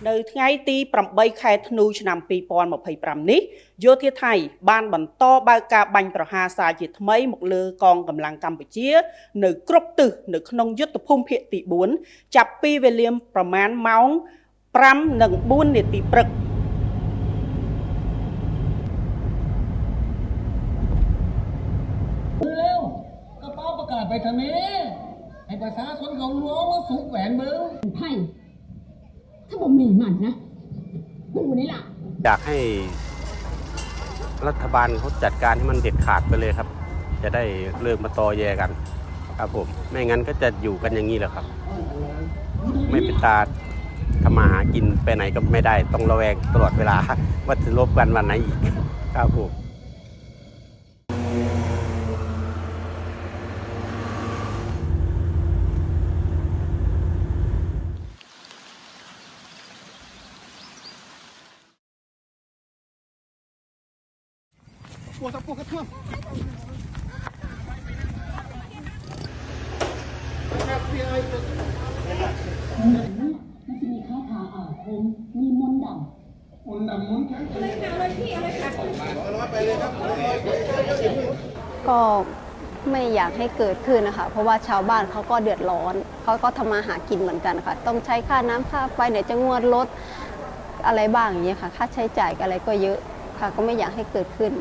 នៅថ្ងៃទី8ខែធ្នូឆ្នាំ2025នេះយោធាថៃបានបន្តបើកការបាញ់ប្រហារសារជាថ្មីមកលើកងកម្លាំងកម្ពុជានៅគ្រប់ទិសនៅក្នុងយុទ្ធភូមិភាគទី4ចាប់ពីវេលាប្រមាណម៉ោង 5:04 នាទីព្រឹកแล้วก็ต้องประกาศไปทำไมให้ประชาชนเขารู้ว่าสุกแหวนมึงไทยถ้าบ่มีมันนะกูนี่ล่ะอยากให้รัฐบาลเขาจัดการให้มันเด็ดขาดไปเลยครับจะได้เลิกมาตอแยกันครับผมไม่งั้นก็จะอยู่กันอย่างนี้แหละครับไม่เป็นตาทำมาหากินไปไหนก็ไม่ได้ต้องระแวงตลอดเวลาว่าจะลบกันวันไหนอีกครับผมปวดกระเทือนมันจะมีคาถาอาคมมีมนต์ดำมนต์แข็งก็ไม่อยากให้เกิดขึ้นนะคะเพราะว่าชาวบ้านเขาก็เดือดร้อนเขาก็ทำมาหากินเหมือนกันค่ะต้องใช้ค่าน้ำค่าไฟไหนจะงวดรถอะไรบ้างอย่างเงี้ยค่ะค่าใช้จ่ายอะไรก็เยอะค่ะก็ไม่อยากให้เกิดขึ้น